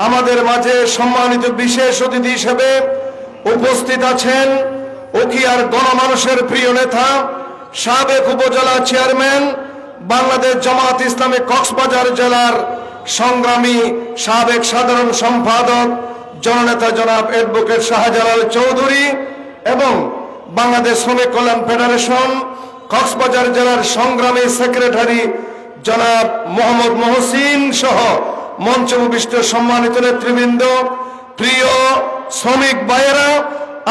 আমাদের মাঝে সম্মানিত বিশেষ অতিথি হিসেবে উপস্থিত আছেন উখিয়ার গণমানুষের প্রিয় নেতা, সাবেক উপজেলা চেয়ারম্যান, বাংলাদেশ জামাত ইসলামী কক্সবাজার জেলার সংগ্রামী সাবেক সাধারণ সম্পাদক জননেতা জনাব অ্যাডভোকেট শাহজালাল চৌধুরী এবং বাংলাদেশ শ্রমিক কল্যাণ ফেডারেশন কক্সবাজার জেলার সংগ্রামী সেক্রেটারি জনাব মোহাম্মদ মহসিন সহ মঞ্চ উপবিষ্ট সম্মানিত নেতৃবৃন্দ, প্রিয় শ্রমিক ভাইয়েরা,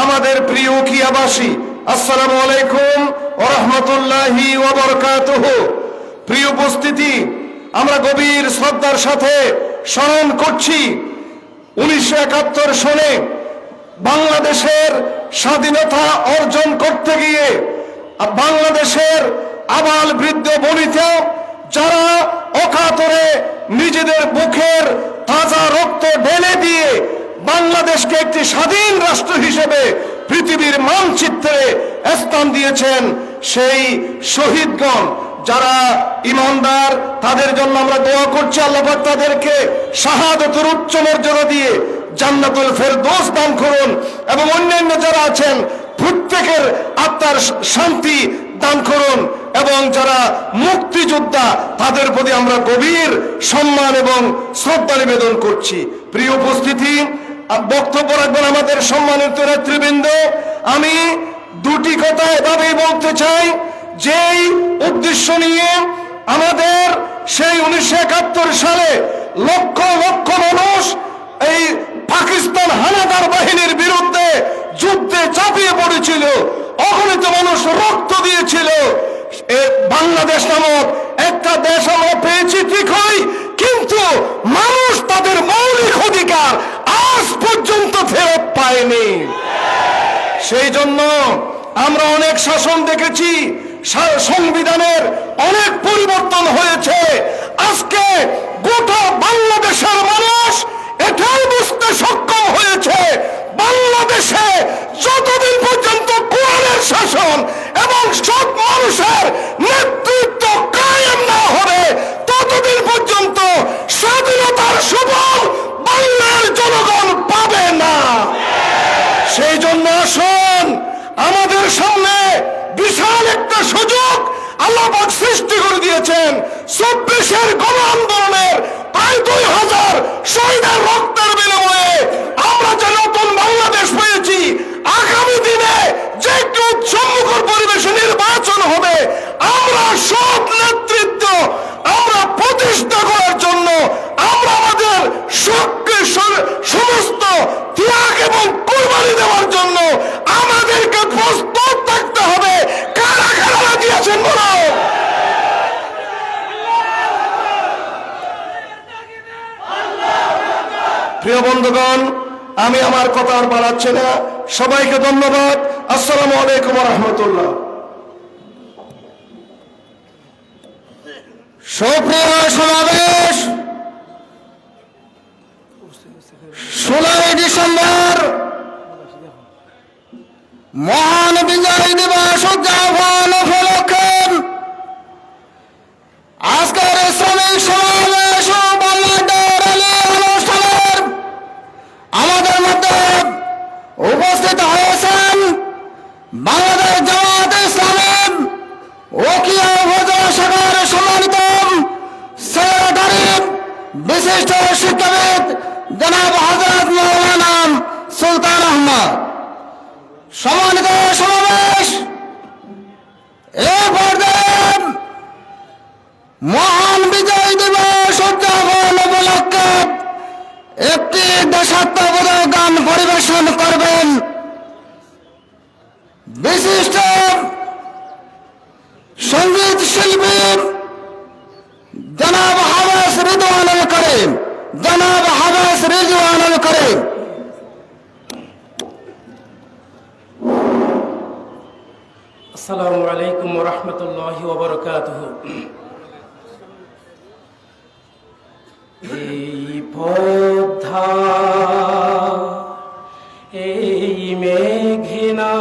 আমাদের প্রিয় উখিয়াবাসী, আসসালামু আলাইকুম ওয়া রাহমাতুল্লাহি ওয়া বারাকাতুহু। প্রিয় উপস্থিতি, আমরা গভীর শ্রদ্ধার সাথে স্মরণ করছি 1971 সনে বাংলাদেশের স্বাধীনতা অর্জন করতে গিয়ে বাংলাদেশের আবাল বৃদ্ধ বনিতা যারা অকাতরে নিজেদের বুকের তাজা রক্ত ঢেলে দিয়ে বাংলাদেশকে একটি স্বাধীন রাষ্ট্র হিসেবে পৃথিবীর মানচিত্রে স্থান দিয়েছেন, সেই শহীদগণ যারা ইমানদার, তাদের জন্য আমরা দোয়া করছি আল্লাহ পাক তাদেরকে শাহাদাতের উচ্চ মর্যাদা দিয়ে জান্নাতুল ফেরদৌস দান করুন এবং অন্যান্য যারা আছেন প্রত্যেকের আত্মার শান্তি দান করুন এবং যারা মুক্তিযোদ্ধা তাদের প্রতি আমরা গভীর সম্মান এবং শ্রদ্ধা নিবেদন করছি। প্রিয় উপস্থিতি, বক্তব্য রাখবেন আমাদের সম্মানিত নেতৃবৃন্দ। আমি দুটি কথা এভাবেই বলতে চাই, যেই উদ্দেশ্য নিয়ে আমাদের সেই 1971 সালে লক্ষ লক্ষ মানুষ এই পাকিস্তান হানাদার বাহিনীর বিরুদ্ধে যুদ্ধে ঝাঁপিয়ে পড়েছিল, অগণিত মানুষ রক্ত দিয়েছিল। বাংলাদেশ নামক একটা দেশ আমরা পেয়েছি ঠিকই, কিন্তু মানুষ তাদের মৌলিক অধিকার আজ পর্যন্ত ফেরত পায়নি। সেই জন্য আমরা অনেক শাসন দেখেছি, সংবিধানের অনেক পরিবর্তন হয়েছে। আজকে গোটা বাংলাদেশের মানুষ এটাই বুঝতে সক্ষম হয়েছে, বাংলাদেশে যতদিন পর্যন্ত কোরআনের শাসন এবং সব মানুষের নেতৃত্ব কায়েম না হবে ততদিন পর্যন্ত স্বাধীনতার সুফল বাংলার জনগণ পাবে না। সেই জন্য আসুন, আমাদের সামনে বিশাল একটা সুযোগ আল্লাহ পাক সৃষ্টি করে দিয়েছেন। 24-এর গণ আন্দোলনের প্রায় 2000 শহীদের রক্তের বিনিময়ে আমরা যে নতুন বাংলাদেশ পেয়েছি, আগামী দিনে যে একটি উৎসবমুখর পরিবেশে নির্বাচন হবে, আমরা সব নেতৃত্ব আমরা প্রতিষ্ঠা করার জন্য আমরা আমাদের সমস্ত ত্যাগ এবং কুরবানি দেওয়ার জন্য আমাদেরকে প্রস্তুত থাকতে হবে। কারা কারা রাজি আছেন বলো? প্রিয় বন্ধুগণ, আমি আমার কথা আর বাড়াচ্ছি না, সবাইকে ধন্যবাদ। আসসালামু আলাইকুম ওয়া রাহমাতুল্লাহ। সুপ্রিয় সমাবেশ, 16 ডিসেম্বর মহান বিজয় দিবস উদযাপন উপলক্ষে আজকের শ্রমিক সমাবেশ ও বাংলাদেশ র্যালি অনুষ্ঠানের আমাদের মধ্যে উপস্থিত হয়েছেন বাংলাদেশ জামাত ইসলামী উখিয়া উপজেলা শাখার সম্মানিত সেক্রেটারি বিশিষ্ট শিক্ষাবিদ জনাব হযরত মাওলানা সুলতান আহমদ। সম্মানিত সমাবেশ, এই পর্যায়ে মহান বিজয় দিবস উদযাপন উপলক্ষে একটি দেশাত্মবোধক গান পরিবেশন করবেন বিশিষ্ট সঙ্গীত শিল্পী জনাব হাবেস রিজওয়ানুল করিম। জনাব হাবেস রিজওয়ানুল করিম। আসসালামু আলাইকুম ওয়া রাহমাতুল্লাহি ওয়া বারাকাতুহু। এই পথা এই মেঘনা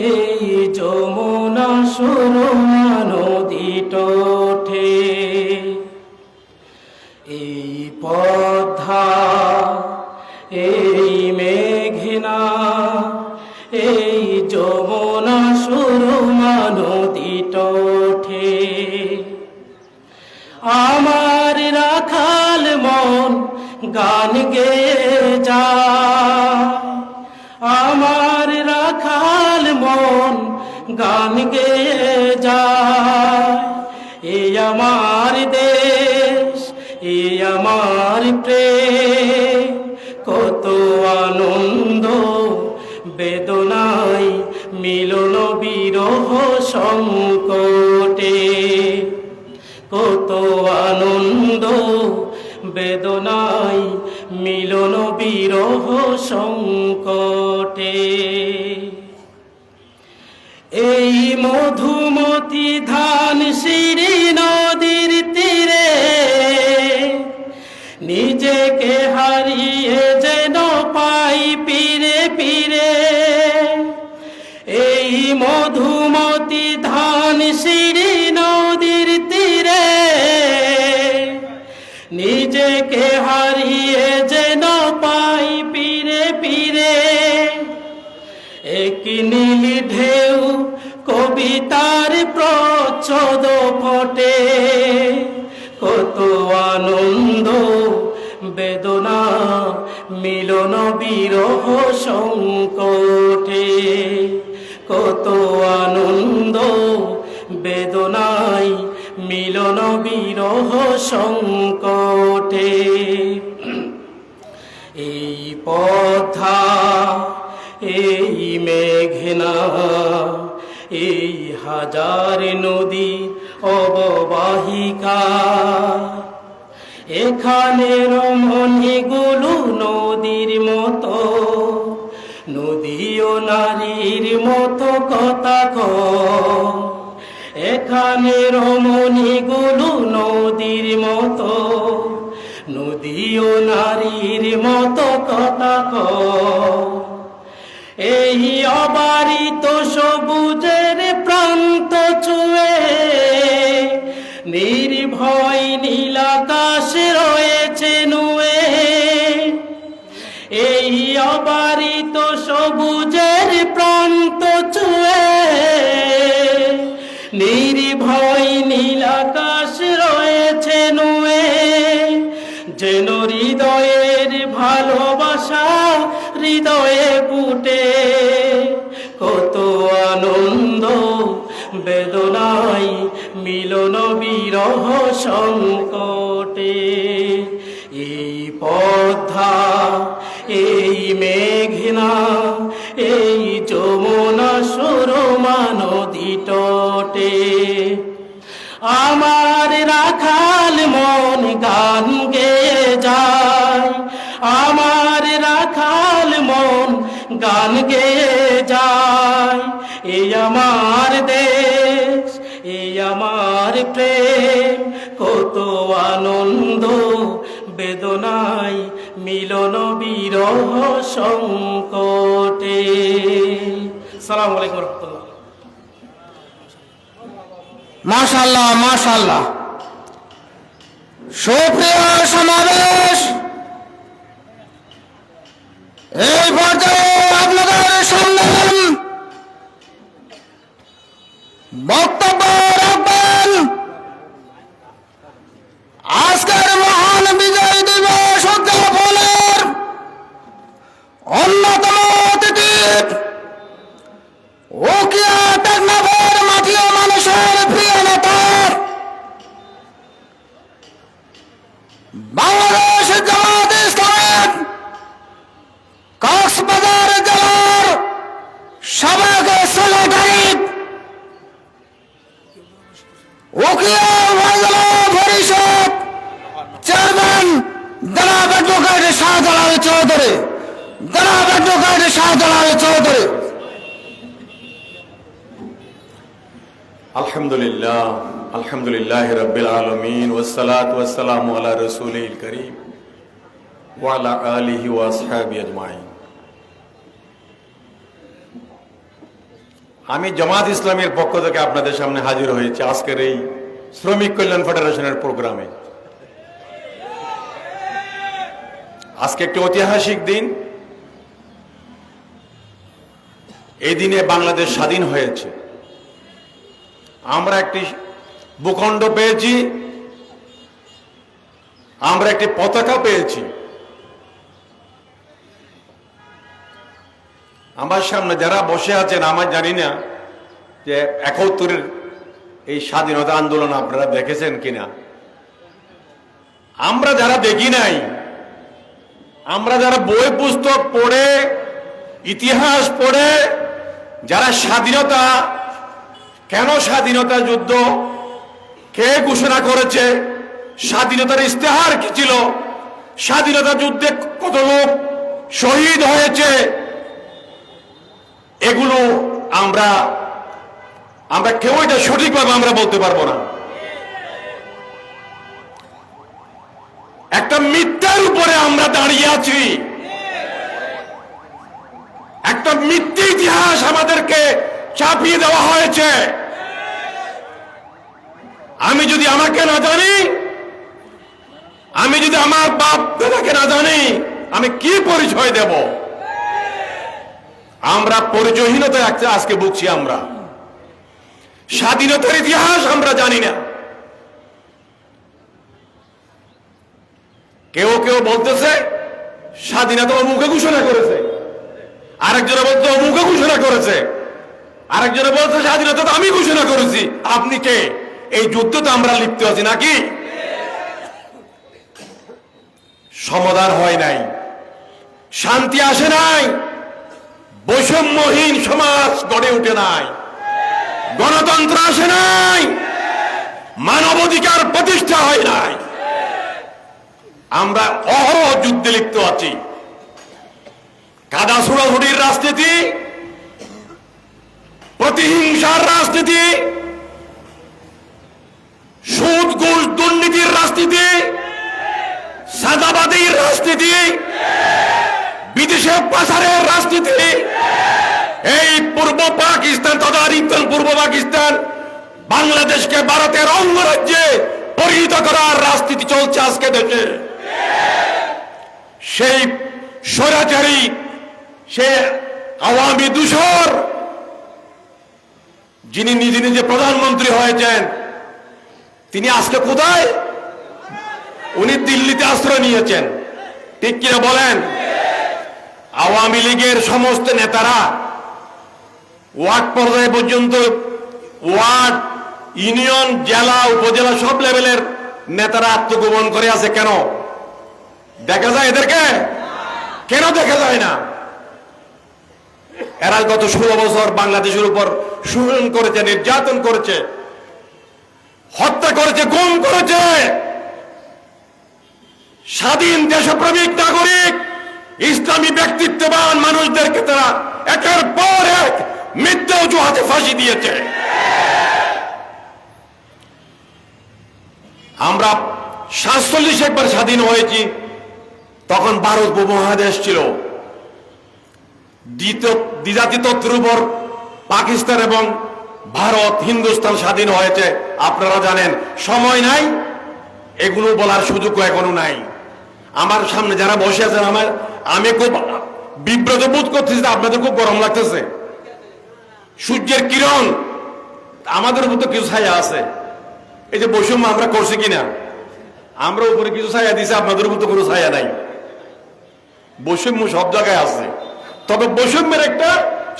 এই যমুনা সুরমা নদী টোঠে, এই এই পদ্মা এই মেঘনা এই যমুনা সুরমা নদী তটে আমার রাখাল মন গান গেয়ে যায়, আমার রাখাল মন গান গেয়ে যায়। এই আমার দেশ, এই আমার প্রেম, কত আনন্দ বেদনায় মিলন বিরহ সংকটে, কত আনন্দ বেদনায় মিলন বিরহ সংকটে। এই মধুমতি ধান সিঁড়ি নদীর তীরে নিজেকে হারিয়ে যেন পাই পিরে পিরে। এই মধুমতি ধান সিঁড়ি নদীর তীরে নিজেকে হারিয়ে যেন পাই পিরে পিরে। এক নীল ঢেউ কবিতার প্রচ্ছদ ফোটে, কত আনন্দ বেদনা মিলন বিরহ সংকটে, কত আনন্দ বেদনায় মিলন বিরহ সংকটে। এই পদ্মা এই মেঘনা এই হাজার নদী অববাহিকা, এখানে রমণীগুলো নদীর মতো, নদী ও নারীর মতো কথা কয়। এখানে রমণীগুলো নদীর মতো, নদী ও নারীর মতো কথা কয়। এই অবারিত সবুজের প্রান্ত ছুঁয়ে নির্ভয় নীলাকাশ রয়েছে নুয়ে। এই অবারিত সবুজের প্রান্ত ছুঁয়ে নির্ভয় নীলাকাশ রয়েছে নুয়ে। যেন হৃদয়ের ভালোবাসা হৃদয়ে ফুটে, কত আনন্দ বেদনায় মিলন বিরহ সংকটে। এই পদ্মা এই মেঘনা এই যমুনা সুরমা নদী তটে আমার রাখাল মন গান গেয়ে যায়, আমার রাখাল মন গান গেয়ে যায়। এই আমার দেশ, এই আমার প্রেম, কত আনন্দ বেদনায় মিলন বিরহ সংকটে। সালামু আলাইকুম রহমতুল্লাহ। মাশাআল্লাহ মাশাআল্লাহ। সুপ্রিয় সমাবেশ, এই পর্যায়ে আপনাদের সামনে বক্তব্য রাখবেন আজকের মহান বিজয় দিবস উদযাপনের অন্যতম অতিথি, উকিয়া টেকনাফের মাটি ও মানুষের প্রিয় নেতা, বাংলাদেশ জামায়াতে ইসলামী কক্সবাজার জেলার সাবেক সেক্রেটারি, উকিয়া উপজেলা পরিষদ চেয়ারম্যান জনাব অ্যাডভোকেট শাহজালাল চৌধুরী, জনাব অ্যাডভোকেট শাহজালাল চৌধুরী। আলহামদুলিল্লাহ, আলহামদুলিল্লাহ রাব্বিল আলামিন, ওয়াসসালাতু ওয়াসসালামু আলা রাসূলিল কারীম ওয়া আলা আলিহি ওয়া আসহাবিহি আজমাইন। আমি জামাত ইসলামীর পক্ষ থেকে আপনাদের সামনে হাজির হয়েছি আজকের এই শ্রমিক কল্যাণ ফেডারেশনের প্রোগ্রামে। আজকে একটি ঐতিহাসিক দিন। এই দিনে বাংলাদেশ স্বাধীন হয়েছে। আমরা একটি ভূখণ্ড পেয়েছি, আমরা একটি পতাকা পেয়েছি। আমার সামনে যারা বসে আছেন, আমার জানি না যে ৭১-এর এই স্বাধীনতা আন্দোলন আপনারা দেখেছেন কিনা। আমরা যারা দেখি নাই, আমরা যারা বই পুস্তক পড়ে, ইতিহাস পড়ে, যারা স্বাধীনতা, কেন স্বাধীনতা যুদ্ধ, কে ঘোষণা করেছে, স্বাধীনতার ইস্তেহার কি ছিল, স্বাধীনতা যুদ্ধে কত লোক শহীদ হয়েছে, এগুলো আমরা কেউ এটা সঠিকভাবে আমরা বলতে পারবো না। একটা মিথ্যার উপরে আমরা দাঁড়িয়ে আছি। একটা মিথ্যে ইতিহাস আমাদেরকে চাপিয়ে দেওয়া হয়েছে। আমি যদি আমাকে না জানি, আমি যদি আমার বাপ দাদাকে না জানি, আমি কি পরিচয় দেব? আমরা পরিচয়হীনতায় আজকে ভুগছি। আমরা স্বাধীনতার ইতিহাস আমরা জানি না। কেউ কেউ বলতেছে স্বাধীনতা অমুকে ঘোষণা করেছে, আরেকজনে বলতে অমুকে ঘোষণা করেছে, আরেকজনে বলতে স্বাধীনতা তো আমি ঘোষণা করেছি। আপনি কে? এই যুদ্ধ তো আমরা লিপ্ত আছি নাকি? সমাধান হয় নাই, শান্তি আসে নাই, বৈষম্যহীন সমাজ গড়ে উঠে নাই, গণতন্ত্র আসে নাই, মানবাধিকার প্রতিষ্ঠা হয় নাই। আমরা অহরহ যুদ্ধে লিপ্ত আছি। কাদা ছোড়াছুড়ির রাজনীতি, প্রতিহিংসার রাজনীতি, সুদ ঘুষ দুর্নীতির রাজনীতি, সাদাবাদীর রাজনীতি, বিদেশে পাচারের রাজনীতি, এই পূর্ব পাকিস্তান তদানীন্তন পূর্ব পাকিস্তান বাংলাদেশকে ভারতের অঙ্গরাজ্যে পরিণত করার রাজনীতি চলছে আজকে দেশে। সেই স্বৈরাচারী, সে আওয়ামী দূষর, যিনি নিজে নিজে প্রধানমন্ত্রী হয়েছেন, তিনি আজকে কোথায়? উনি দিল্লিতে আশ্রয় নিয়েছেন। ঠিক কিনা বলেন? আওয়ামী লীগের সমস্ত নেতারা ওয়ার্ড পর্যায়ে পর্যন্ত, ওয়ার্ড, ইউনিয়ন, জেলা, উপজেলা সব লেভেলের নেতারা আত্মগোপন করে আছে। কেন দেখা যায় এদেরকে? কেন দেখা যায় না? এরা গত 16 বছর বাংলাদেশের উপর শোষণ করেছে, নির্যাতন করেছে, হত্যা করেছে, গুম করেছে। স্বাধীন দেশপ্রেমিক নাগরিক, ইসলামী ব্যক্তিত্ববান মানুষদেরকে তারা একের পর এক মিথ্যা অজুহাতে ফাঁসি দিয়েছে। আমরা 47 একবার স্বাধীন হয়েছি, তখন ভারত উপমহাদেশ ছিল। দ্বিজাতি তত্ত্বের উপর পাকিস্তান এবং ভারত, হিন্দুস্তান স্বাধীন হয়েছে। আপনারা জানেন, সময় নাই, এগুলো বলার সুযোগ এখনো নাই। আমার সামনে যারা বসে আছেন, আমি খুব বিব্রত বোধ করতেছি। আপনাদের খুব গরম লাগতেছে। সূর্যের কিরণ, আমাদের উপর তো কিছু ছায়া আছে। এই যে বৈষম্য আমরা করছি কিনা, আমরা উপরে কিছু ছায়া দিছি, আপনাদের উপর তো কোনো ছায়া নাই। বৈষম্য সব জায়গায় আছে, তবে বৈষম্যের একটা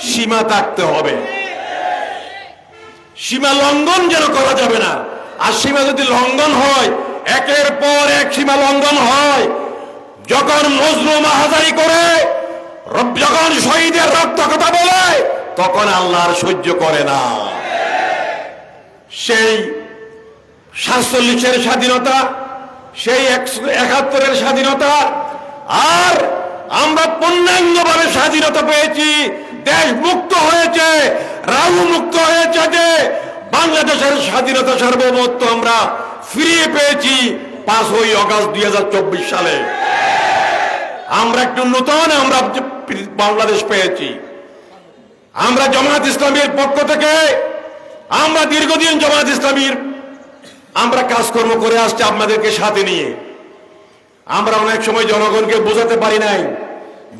সীমা থাকতে হবে। সীমা লঙ্ঘন যেন করা যাবে না। আর সীমা যদি লঙ্ঘন হয়, একের পর এক সীমা লঙ্ঘন হয়, যখন মজলুম আহাজারি করে, যখন শহীদের রক্ত কথা বলে, তখন আল্লাহ আর সহ্য করে না। সেই 47-এর স্বাধীনতা, সেই 71-এর স্বাধীনতা, আর আমরা পূর্ণাঙ্গভাবে স্বাধীনতা পেয়েছি। দেশ মুক্ত হয়েছে, রাহু মুক্ত হয়েছে, যে বাংলাদেশের স্বাধীনতা সার্বভৌমত্ব আমরা ফিরিয়ে পেয়েছি 5ই আগস্ট 2024 সালে। আমরা একটু নতুন আমরা বাংলাদেশ পেয়েছি। আমরা জামায়াত ইসলামীর পক্ষ থেকে, আমরা দীর্ঘদিন জামায়াত ইসলামীর আমরা কাজকর্ম করে আসছি আপনাদেরকে সাথে নিয়ে। আমরা অনেক সময় জনগণকে বোঝাতে পারি নাই,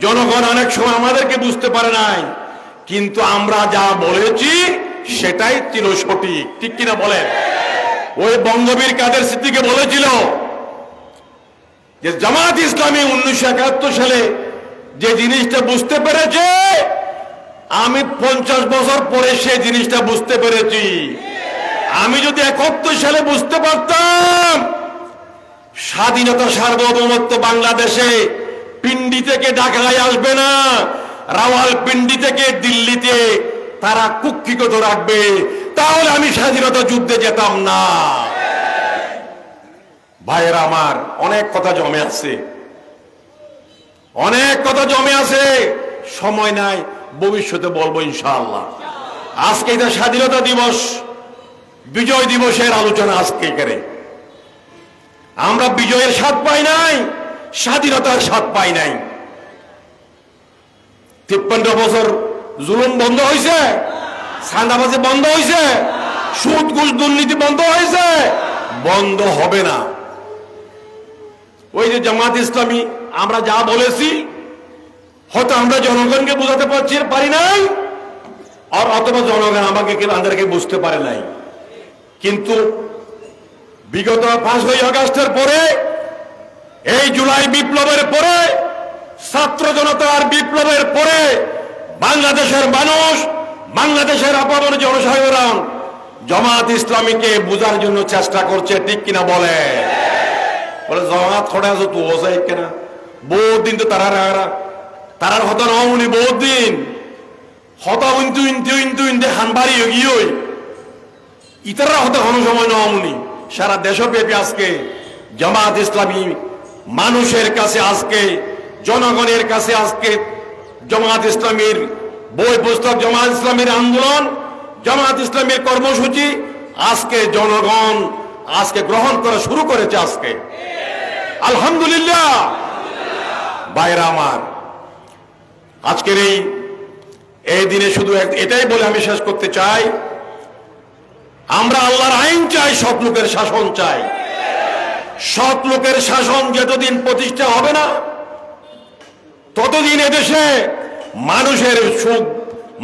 জনগণ অনেক সময় আমাদেরকে বুঝতে পারে নাই, কিন্তু আমরা যা বলেছি সেটাই ছিল সঠিক, ঠিক কিনা বলেন? ওই বঙ্গবীর কাদের সিদ্দিকী বলেছিল যে জামাত ইসলামী 1971 সালে যে জিনিসটা বুঝতে পেরেছে, আমি 50 বছর পরে সেই জিনিসটা বুঝতে পেরেছি। আমি যদি 71 সালে বুঝতে পারতাম স্বাধীনতা সার্বভৌমত্ব বাংলাদেশে পিন্ডি থেকে ঢাকায় আসবে না, রাওয়ালপিন্ডি থেকে দিল্লিতে তারা কুক্ষিগত রাখবে, তাহলে আমি স্বাধীনতা যুদ্ধে যেতাম না। ভাইয়েরা আমার, অনেক কথা জমে আছে, অনেক কথা জমে আছে, সময় নাই, ভবিষ্যতে বলবো ইনশাআল্লাহ। আজকে এটা স্বাধীনতা দিবস, বিজয় দিবসের আলোচনা আজকে করে। আমরা বিজয়ের স্বাদ পাই নাই, স্বাধীনতার স্বাদ পাই নাই। 53 বছর জুলুম বন্ধ হয়েছে, চাঁদাবাজি বন্ধ হয়েছে, সুদ ঘুষ দুর্নীতি বন্ধ হয়েছে, বন্ধ হবে না। ওই যে জামাত ইসলামী আমরা যা বলেছি হয়তো আমরা জনগণকে বোঝাতে পারি নাই, আর অথবা জনগণ আমাদেরকে বুঝতে পারে নাই। কিন্তু বিগত 5ই আগস্টের পরে, এই জুলাই বিপ্লবের পরে, ছাত্র জনতার বিপ্লবের পরে বাংলাদেশের মানুষ, বাংলাদেশের আপামর জনসাধারণ জামাত ইসলামীকে বোঝার জন্য চেষ্টা করছে, ঠিক কিনা বলে? বলে জামাত খড়ে আছো তো ওসাই কেনা, বহুত দিন তো তারার হতা নমনি, বহুত দিন হতা ইন্তু হানবাড়ি গিয়ে ইতারা হতে কোনো সময় নমনি। সারা দেশব্যাপী আজকে জামাত ইসলামী মানুষের কাছে, আজকে জনগণের কাছে, আজকে জামাত ইসলামীর বই পুস্তক, জামাত ইসলামীর আন্দোলন, জামাত ইসলামীর কর্মসূচি আজকে জনগণ আজকে গ্রহণ করা শুরু করেছে। আজকে আলহামদুলিল্লাহ। ভাইরা আমার, আজকের এই দিনে শুধু এটাই বলে আমি শেষ করতে চাই, আমরা আল্লাহর আইন চাই, সৎ লোকের শাসন চাই। সৎ লোকের শাসন যতদিন প্রতিষ্ঠা হবে না, ততদিন এদেশে মানুষের সুখ,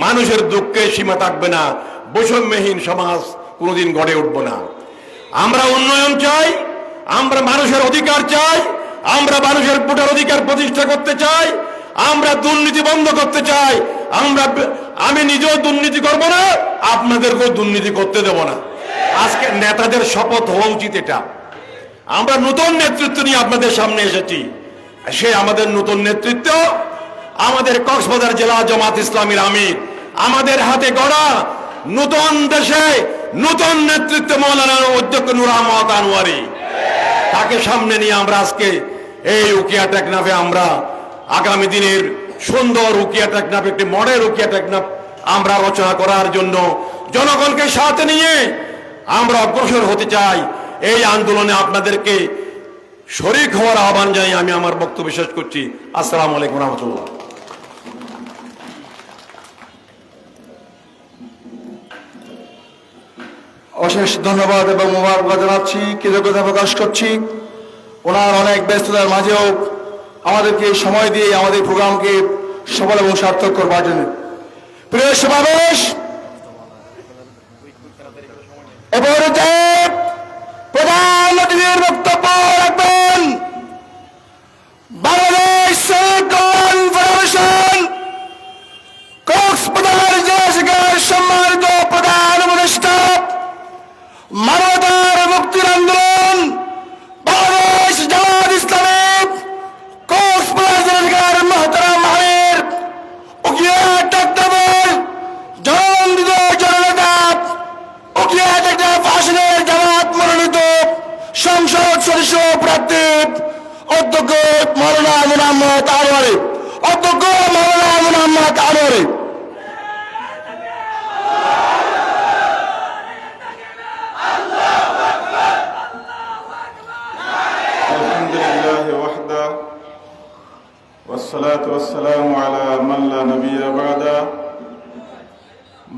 মানুষের দুঃখে সীমা থাকবে না, বৈষম্যহীন সমাজ কোনোদিন গড়ে উঠবে না। আমরা উন্নয়ন চাই, আমরা মানুষের অধিকার চাই, আমরা মানুষের ভোটার অধিকার প্রতিষ্ঠা করতে চাই, আমরা দুর্নীতি বন্ধ করতে চাই। আমি নিজেও দুর্নীতি করব না, আপনাদেরকেও দুর্নীতি করতে দেব না। আজকে নেতাদের শপথ হওয়া উচিত এটা। আমরা নতুন নেতৃত্ব নিয়ে আপনাদের সামনে এসেছি, সে আমাদের নতুন নেতৃত্ব আমাদের কক্সবাজার জেলা জামাত ইসলামীর আমির, আমাদের হাতে গড়া নতুন দেশে নতুন নেতৃত্ব মৌলানা অধ্যক্ষ নূর আহমদ আনোয়ারি, তাকে সামনে নিয়ে আমরা আজকে এই উকিয়া টেকনাফে আমরা আগামী দিনের সুন্দর উকিয়া টেকনাফ, একটি মডেল উকিয়া টেকনাফ আমরা রচনা করার জন্য জনগণকে সাথে নিয়ে আমরা অগ্রসর হতে চাই। এই আন্দোলনে আপনাদেরকে শরীক হওয়ার আহ্বান জানিয়ে আমি আমার বক্তব্য শেষ করছি। আসসালামু আলাইকুম রহমতুল্লাহ। অশেষ ধন্যবাদ এবং মোবারকবাদ জানাচ্ছি, কৃতজ্ঞতা প্রকাশ করছি। ওনার অনেক ব্যস্ততার মাঝেও আমাদেরকে সময় দিয়ে আমাদের প্রোগ্রামকে সফল এবং সার্থক করবার জন্য। প্রিয় সমাবেশ, এবারে প্রধান অতিথির বক্তব্য রাখবেন বাংলাদেশ কনফেডারেশন কক্সবাজার জেলা শাখার সম্মানিত প্রধান উপদেষ্টা, মানবতার মুক্তির আন্দোলন বাংলাদেশ জামাত ইসলামী কক্সবাজার জেলা শাখার মহতারাম আমির, উকিয়া টেকনাফের জননন্দিত জননেতা, উকিয়া টেকনাফ আসনের জামাত মনোনীত সংসদ সদস্য প্রার্থী অধ্যক্ষ মৌলানা মুহাম্মদ আনোয়ারি, অধ্যক্ষ মৌলানা মুহাম্মদ আনোয়ারি।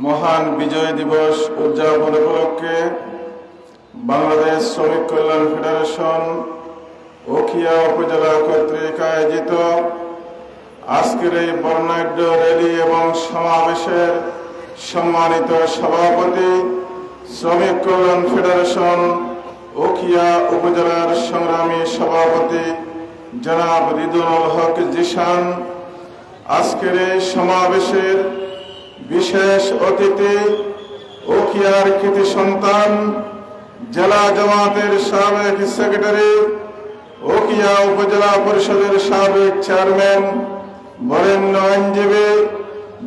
মহান বিজয় দিবস উদযাপন উপলক্ষে বাংলাদেশ শ্রমিক কল্যাণ ফেডারেশন উখিয়া উপজেলা কর্তৃক আয়োজিত আজকের এই বর্ণাঢ্য র্যালি এবং সমাবেশের সম্মানিত সভাপতি, শ্রমিক কল্যাণ ফেডারেশন উখিয়া উপজেলার সংগ্রামী সভাপতি জনাব রিদুল হক জিশান, আজকের এই সমাবেশের বিশেষ অতিথি উখিয়ার কৃতি সন্তান জেলা জামাতের সাবেক সেক্রেটারি, উখিয়া উপজেলা পরিষদের সাবেক চেয়ারম্যান, বরেণ্য আইনজীবী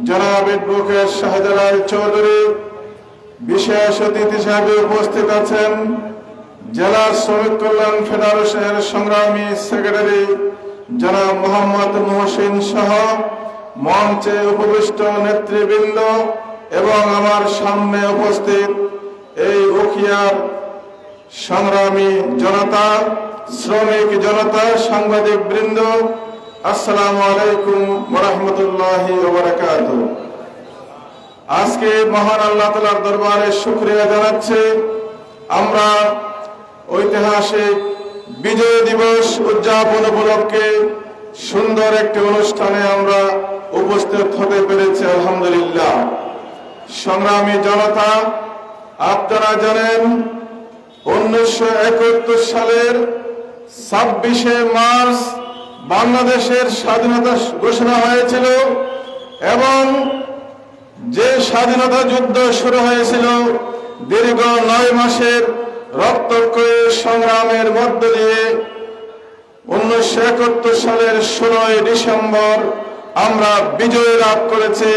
জনাব অ্যাডভোকেট শাহজালাল চৌধুরী। বিশেষ অতিথি হিসাবে উপস্থিত আছেন জেলা শ্রমিক কল্যাণ ফেডারেশনের সংগ্রামী সেক্রেটারি জনাব মোহাম্মদ মুহসিন সহ মঞ্চে উপবিষ্ট নেতৃবৃন্দ এবং আমার সামনে উপস্থিত এই উখিয়ার সংগ্রামী জনতা, শ্রমিক জনতা, সাংবাদিক বৃন্দ, আসসালামু আলাইকুম ওয়া রাহমাতুল্লাহি ওয়া বারাকাতুহু। আজকে মহান আল্লাহ তাআলার দরবারে শুকরিয়া জানাচ্ছি, আমরা ঐতিহাসিক বিজয় দিবস উদযাপন উপলক্ষে সুন্দর একটি অনুষ্ঠানে আমরা উপস্থিত হতে পেরেছি, আলহামদুলিল্লাহ। সংগ্রামী জনতা, আপনারা জানেন 1971 সালের 26শে মার্চ বাংলাদেশের স্বাধীনতা ঘোষণা হয়েছিল এবং যে স্বাধীনতা যুদ্ধ শুরু হয়েছিল দীর্ঘ 9 মাসের রক্তক্ষয়ী সংগ্রামের মধ্য দিয়ে 1971 সালের 16 ডিসেম্বর আমরা বিজয় লাভ করেছি।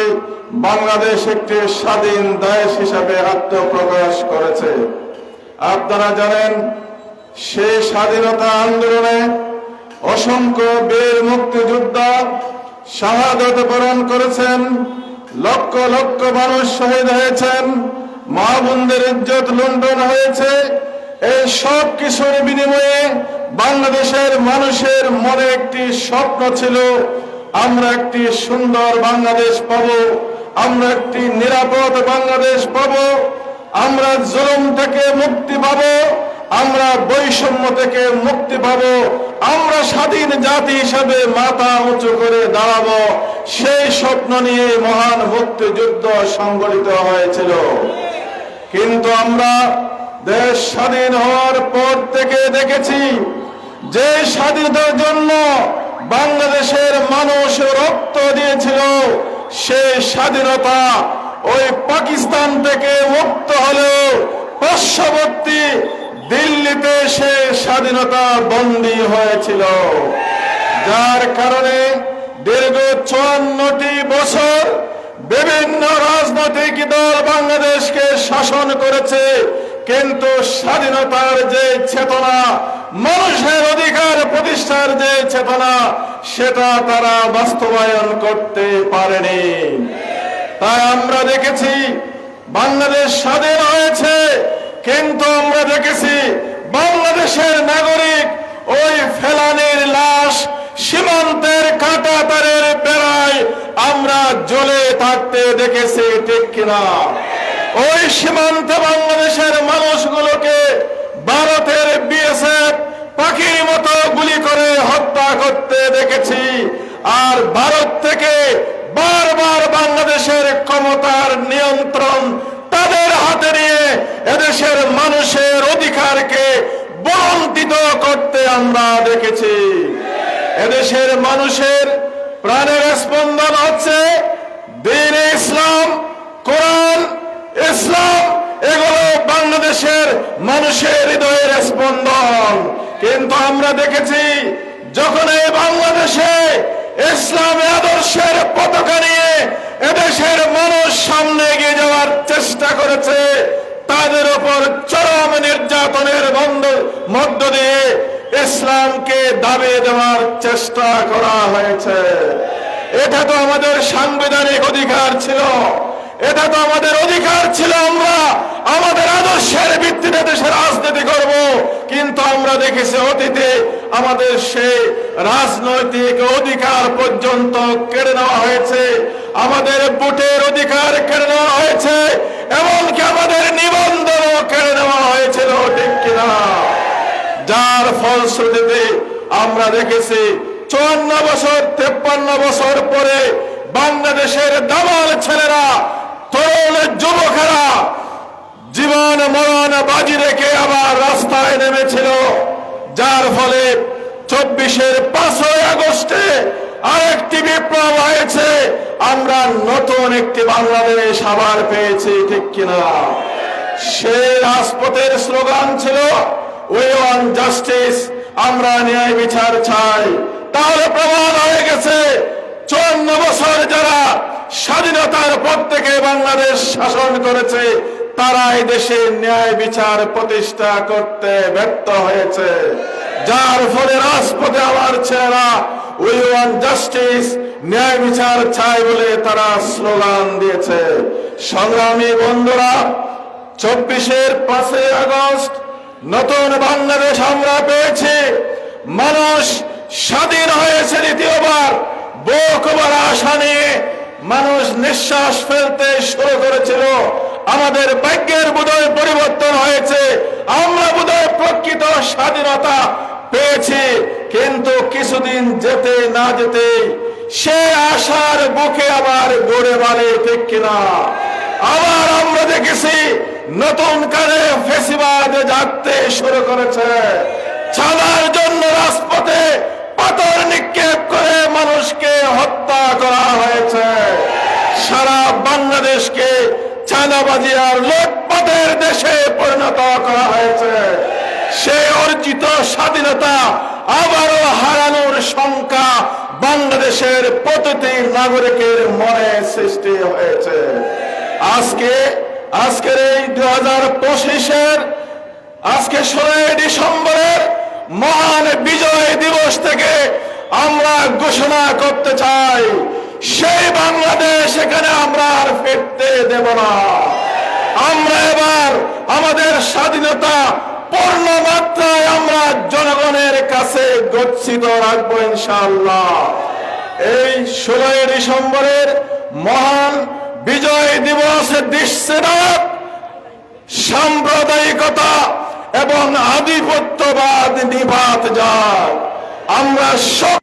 বাংলাদেশ একটি স্বাধীন দেশ হিসাবে আত্মপ্রকাশ করেছে। আপনারা জানেন সেই স্বাধীনতা আন্দোলনে অসংখ্য বীর মুক্তিযোদ্ধা শাহাদত বরণ করেছেন, লক্ষ লক্ষ মানুষ শহীদ হয়েছেন, মা বোনদের ইজ্জত লুণ্ঠন হয়েছে। এই সব কিছুর বিনিময়ে বাংলাদেশের মানুষের মনে একটি স্বপ্ন ছিল, আমরা একটি সুন্দর বাংলাদেশ পাবো, আমরা একটি নিরাপদ বাংলাদেশ পাবো, আমরা জুলুম থেকে মুক্তি পাবো, আমরা বৈষম্য থেকে মুক্তি পাবো, আমরা স্বাধীন জাতি হিসাবে মাথা উঁচু করে দাঁড়াবো। সেই স্বপ্ন নিয়ে মহান মুক্তিযুদ্ধ সংগঠিত হয়েছিল। কিন্তু আমরা দেশ স্বাধীন হওয়ার পর থেকে দেখেছি যে স্বাধীনতার জন্য বাংলাদেশের মানুষ রক্ত দিয়েছিল, সেই স্বাধীনতা ওই পাকিস্তান থেকে মুক্ত হলেও পার্শ্ববর্তী দিল্লিতে সে স্বাধীনতা বন্দী হয়েছিল, যার কারণে দীর্ঘ 54টি বছর বিভিন্ন রাজনৈতিক দল বাংলাদেশকে শাসন করেছে, কিন্তু স্বাধীনতার যে চেতনা, মানুষের অধিকার প্রতিষ্ঠার যে চেতনা, সেটা তারা বাস্তবায়ন করতে পারেনি। তাই আমরা দেখেছি বাংলাদেশ স্বাধীন হয়েছে, কিন্তু আমরা দেখেছি বাংলাদেশের নাগরিক ওই ফেলানির লাশ সীমান্তের কাঁটা তারের বেড়ায় আমরা জ্বলে থাকতে দেখেছি, ঠিক কিনা? ওই সীমান্তে বাংলাদেশের মানুষগুলোকে ভারতের বিএসএফ পাখির মতো গুলি করে হত্যা করতে দেখেছি। আর ভারত থেকে বারবার বাংলাদেশের ক্ষমতার নিয়ন্ত্রণ তাদের হাতে নিয়ে এদেশের মানুষের অধিকারকে বঞ্চিত করতে আমরা দেখেছি। এদেশের মানুষের প্রাণের স্পন্দন হচ্ছে দ্বীন ইসলাম, কোরআন, ইসলাম, এগুলো বাংলাদেশের মানুষের হৃদয়ের স্পন্দন। কিন্তু আমরা দেখেছি যখন এই বাংলাদেশে ইসলামী আদর্শের পতাকা নিয়ে এদেশের মানুষ সামনে এগিয়ে যাওয়ার চেষ্টা করেছে, তাদের উপর চরম নির্যাতনের মধ্য দিয়ে ইসলামকে দাবিয়ে দেওয়ার চেষ্টা করা হয়েছে। এটা তো আমাদের সাংবিধানিক অধিকার ছিল, এটা তো আমাদের অধিকার ছিল, আমরা আমাদের আদর্শের ভিত্তিতে দেশের রাজনীতি করব। কিন্তু আমরা দেখেছি অতীতে আমাদের সেই রাজনৈতিক অধিকার পর্যন্ত কেড়ে নেওয়া হয়েছে, আমাদের ভোটের অধিকার কেড়ে নেওয়া হয়েছে, এমনকি আমাদের নিবন্ধনও কেড়ে নেওয়া হয়েছিল, ঠিক কিনা? যার ফলশ্রুতিতে আমরা দেখেছি 54 বছর 53 বছর পরে বাংলাদেশের দামাল ছেলেরা, তরুণ যুবকেরা জীবন মরণ বাজি রেখে আবার রাস্তায় নেমেছিল, যার ফলে 24-এর 5ই আগস্টে আরেকটি বিপ্লব হয়েছে। আমরা নতুন একটি বাংলাদেশ আবার পেয়েছি, ঠিক কিনা? সেই রাজপথের স্লোগান ছিল উই ওয়ান্ট জাস্টিস, আমরা ন্যায় বিচার চাই। তাহলে প্রমাণ হয়ে গেছে 54 বছর যারা স্বাধীনতার পর থেকে বাংলাদেশ শাসন করেছে তারা এই দেশে ন্যায় বিচার প্রতিষ্ঠা করতে ব্যর্থ হয়েছে, যার ফলে রাজপথে আমার ছেলেরা উই ওয়ান্ট জাস্টিস, ন্যায় বিচার চাই বলে তারা স্লোগান দিয়েছে। সংগ্রামী বন্ধুরা, 24-এর 5ই আগস্ট নতুন বাংলাদেশ আমরা পেয়েছি। মানুষ স্বাধীন হয়েছে দ্বিতীয়বার। বুক ভরা আশা নিয়ে মানুষ নিঃশ্বাস ফেলতে শুরু করেছিল। আমাদের ভাগ্যের বোধহয় পরিবর্তন হয়েছে, আমরা বোধহয় প্রকৃত স্বাধীনতা পেয়েছি। কিন্তু কিছুদিন যেতে না যেতে সে আশার বুকে আবার গড়ে বাড়ে, ঠিক কিনা? আবার আমরা দেখেছি নতুন করে ফ্যাসিবাদ জাগতে শুরু করেছে। চাঁদার জন্য রাজপথে পাথর নিক্ষেপ করে মানুষকে হত্যা করা হয়েছে। সারা বাংলাদেশকে চাঁদাবাজি আর লুটপাটের দেশে পরিণত করা হয়েছে। সে অর্জিত স্বাধীনতা আবারও হারানোর শঙ্কা বাংলাদেশের প্রতিটি নাগরিকের মনে সৃষ্টি হয়েছে। আজকের এই 2025-এর আজকে 16 ডিসেম্বরের মহান বিজয় দিবস থেকে আমরা ঘোষণা করতে চাই, সেই বাংলাদেশ এখানে আমরা আর ফিরতে দেব না। আমরা এবার আমাদের স্বাধীনতা পূর্ণ মাত্রায় আমরা জনগণের কাছে গচ্ছিত রাখবো ইনশাআল্লাহ। এই 16 ডিসেম্বরের মহান বিজয় দিবসে দৃশ্যনাথ সাম্প্রদায়িকতা এবং আধিপত্যবাদ নিপাত যায়। আমরা সব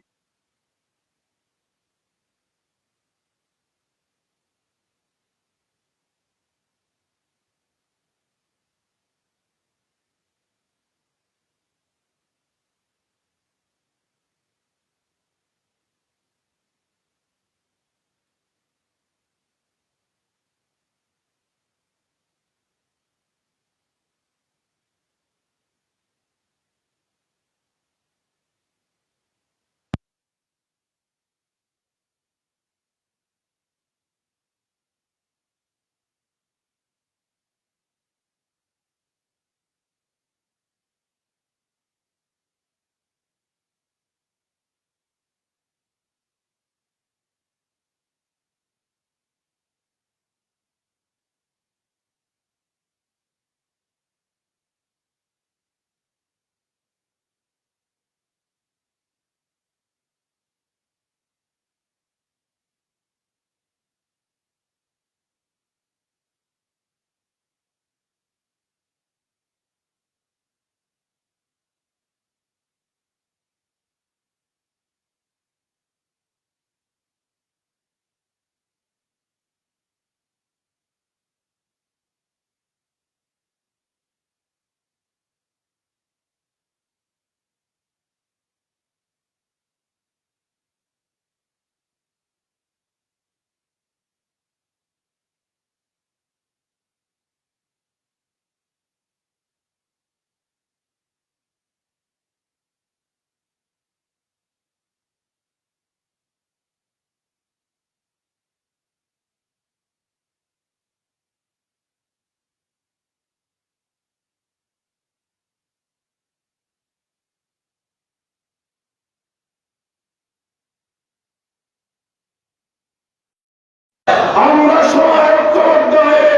আমরা সবাই ঐক্যবদ্ধ হয়ে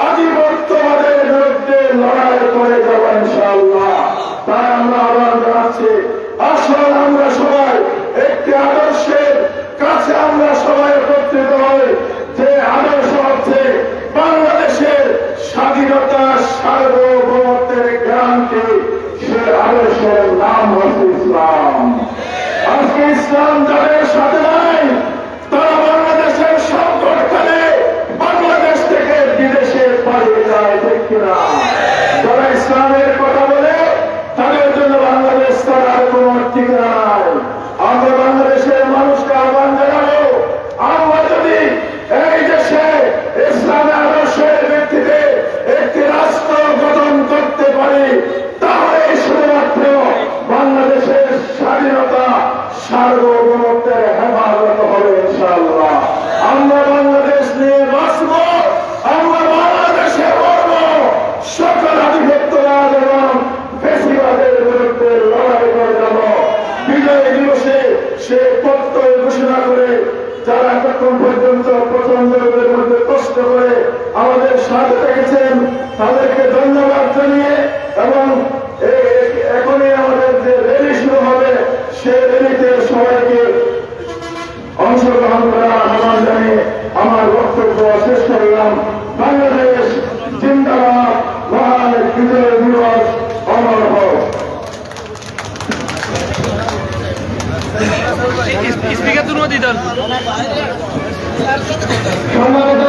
আধিপত্যবাদের বিরুদ্ধে লড়াই করে যাব ইনশাআল্লাহ। তাই আমরা আহ্বান জানাচ্ছি, আসুন আমরা সবাই একটি আদর্শের কাছে আমরা সবাই একত্রিত হই, যে আদর্শ হচ্ছে বাংলাদেশের স্বাধীনতা সার্বভৌমত্বের গ্যারান্টি। সে আদর্শ ইসলাম যাদের সাথে নাই তারা বাংলাদেশের সংকটকালে বাংলাদেশ থেকে বিদেশে পালিয়ে যায়, ঠিক কিনা? যারা ইসলামের কথা বলে তাদের জন্য বাংলাদেশ তার কোনো ঠিকানা নাই। আমরা বাংলাদেশের মানুষকে আহ্বান জানাবো, আমরা যদি এই দেশে ইসলামের আদর্শের ভিত্তিতে একটি রাষ্ট্র গঠন করতে পারি তাহলে শুধুমাত্র বাংলাদেশের স্বাধীনতা সার্বভৌমত্বের হেফাজত হবে ইনশাআল্লাহ। আমরা বাংলাদেশ নিয়ে বাঁচব, আমরা বাংলাদেশে মরব, সকল আধিপত্যবাদ এবং ফ্যাসিবাদের বিরুদ্ধে লড়াই করে যাব। বিজয় দিবসে সে প্রত্যয় ঘোষণা করে যারা এতক্ষণ পর্যন্ত প্রচন্ডের মধ্যে কষ্ট করে আমাদের সাথে থেকেছেন তাদেরকে ধন্যবাদ জানিয়ে এবং এখনই আমাদের যে র্যালি শুরু হবে সে র্যালিতে সবাইকে অংশগ্রহণ করার আহ্বান জানিয়ে আমার বক্তব্য শেষ করলাম। বাংলাদেশ জিন্দাবাদ, মহান বিজয় দিবস অমর হোক। স্পিকার তুলো দিতেন সম্মানিত